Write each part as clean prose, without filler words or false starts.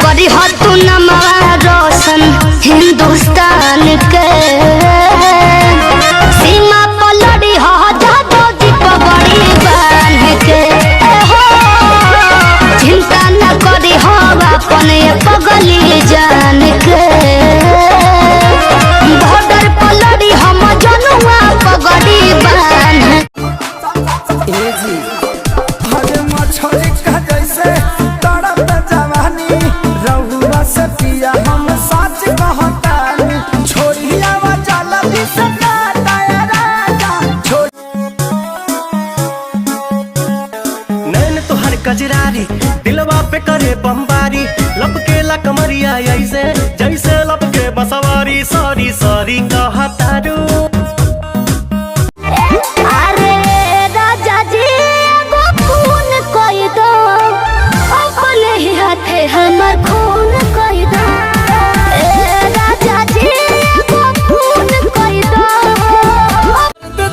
करी हो तू नमवा रोशन हिंदुस्तान के सीमा पर लड़ी हो जादो जी पगड़ी बांध के चिंता न करी हो अपने पगली जान के बॉर्डर पर लड़ी हम जनुआ पगड़ी बांध कजरारी दिलवा पे करे बमबारी लपके ला कमरिया ऐसे जैसे लपके बसवारी सॉरी सॉरी कहतारू। अरे राजा जी वो खून कोई दो अपने ही हाथे हमर खून कोई दो राजा जी वो खून कोई दो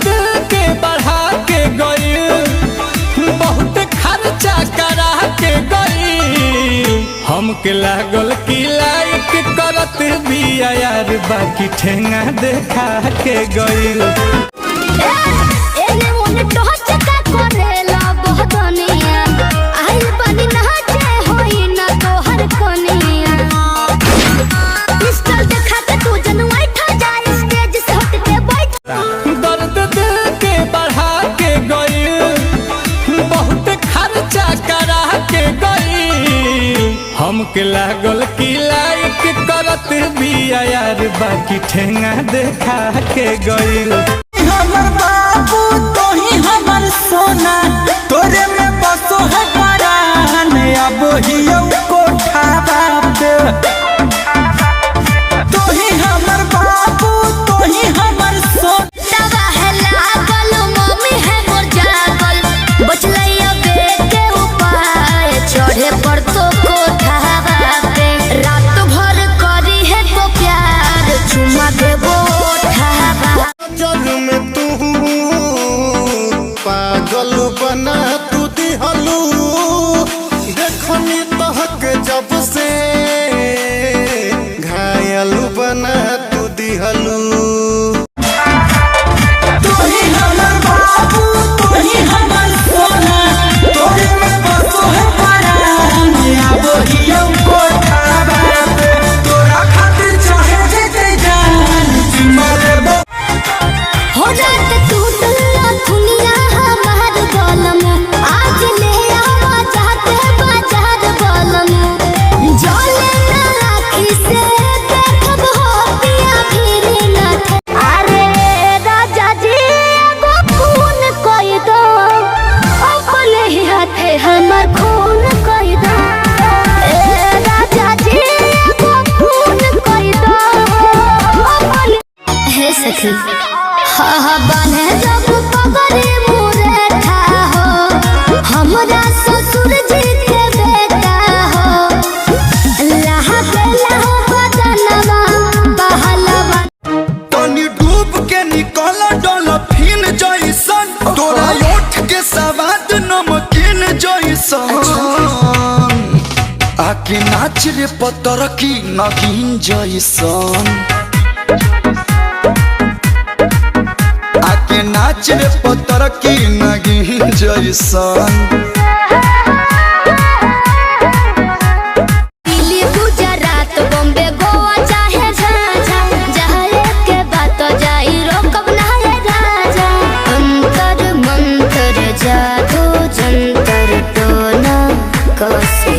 दिल के बढ़ा के गई बहुत खर्चा करा के गई हमके लागल की लाइक करत भी यार बाकी ठेंगा देखा के गई एने ओने टहच का करेला बहदनिया आइल बनी नहाचे होई ना तोहर कनिया पिस्टल देखा के तू जनवाई ठा जाए स्टेज से हट के बैठ दर्द दिल के बढ़ा के गई बहुत खर्चा करा के गई हमके लागल की लाइक करत भी यार बाकी ठेंगा देखा के गई हमर बाबू तो ही हमर सोना तोरे में बसो है परान अब हियो कोठा बाप तो ही हमर बाबू तो ही हमर सोना दवा है लागल मम्मी है मोर जागल बचलैया बेटे उपाय चढ़े पर तो कोठावा पे रात भर करी है तो प्यार चुमा देबो ठावा जग में तू पागल बना तू दिहलू देखनी तहक जब से घायल बना तू दिहलू तो ही हमर बाबू तो ही हमर सोना तोरे में बसो है परान अब हियो कोठा बाप तोरा खातिर चाहे जेते जान चुमा देबो हो जात तू दुल्ला दुनिया हमार गलम आज ले आवा चाहते बाजार गलम जोले ना राखी से देखब हो पिया फिर ना अरे राजा जी वो खून कोई दो अपने ही हाथे हमर खून कोई दो राजा जी वो खून कोई दो अपने हे सखी हाँ बने जब पगड़ी मुरे था हो हमरा ससुर जी के बेटा हो लहा के लहा बदनवा बहलवा तनी डूब के निकल डॉल्फिन जैसन तोरा ओठ के सवाद नमकीन जैसन आके नाच रे पतर की नगीन जैसन आके नाच रे पतर की नगीन जैसन दिल्ली गुजरात बॉम्बे गोवा चाहे झांझा जहाँ के बात जाई रोकब ना रे राजा अंतर मंतर जादू जंतर टोना कसे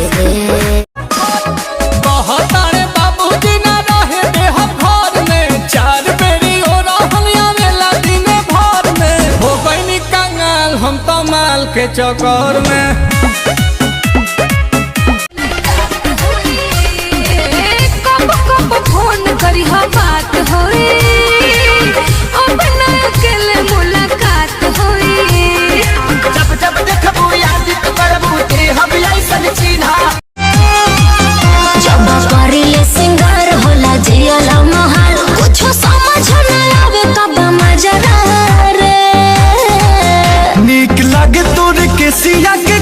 कहतारे बाबूजी ना रहे देह घर में चार बेरी हो रहल आवेला दिन भर में हो गईनी कंगाल हम तो माल के चक्कर में कब कब फोन करी हो बात होई अब ना अकेले मुलाकात होई जब जब देखबू याद करबू ते हम ऐसन चिन्हा जब करिले सिंगर होला जियला महल कुछो समझ न आवे कब मजा रे नीक लागे तोर के सिया के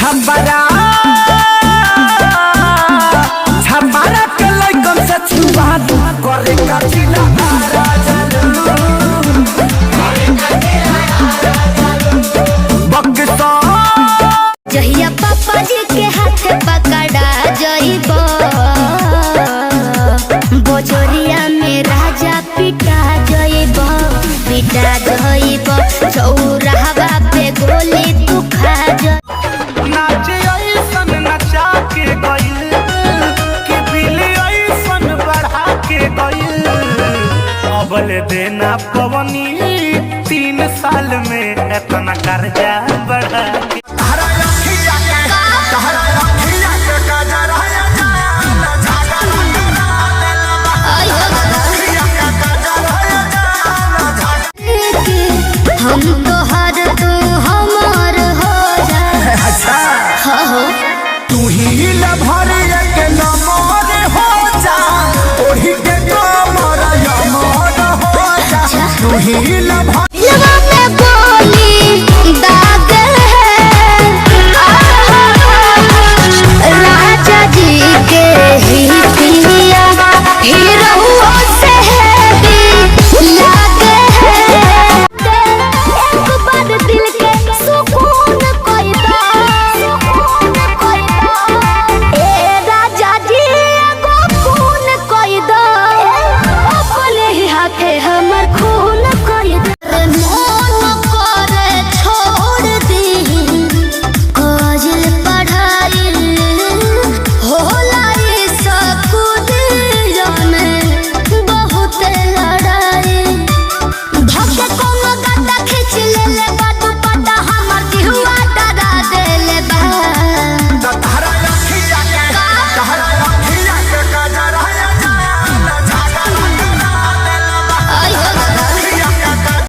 छपरा छपरा के लइकन से छुआ दू करे का चिला जहिया पापा जी के हाथ पकड़ा जइब बोजोरिया में राजा पिटा जइब चौराहा पे गोली तू खा नाचे ऐसन नचा के गइल कि बिल ऐसन बढ़ा के गइल अबल देना पवनी 3 साल में इतना कर्जा बढ़ा के हम तोहर तू हमार हो जा। अच्छा हो तू ही लभर के नमर हो जा ओही के कमर यमर हो जा तू ही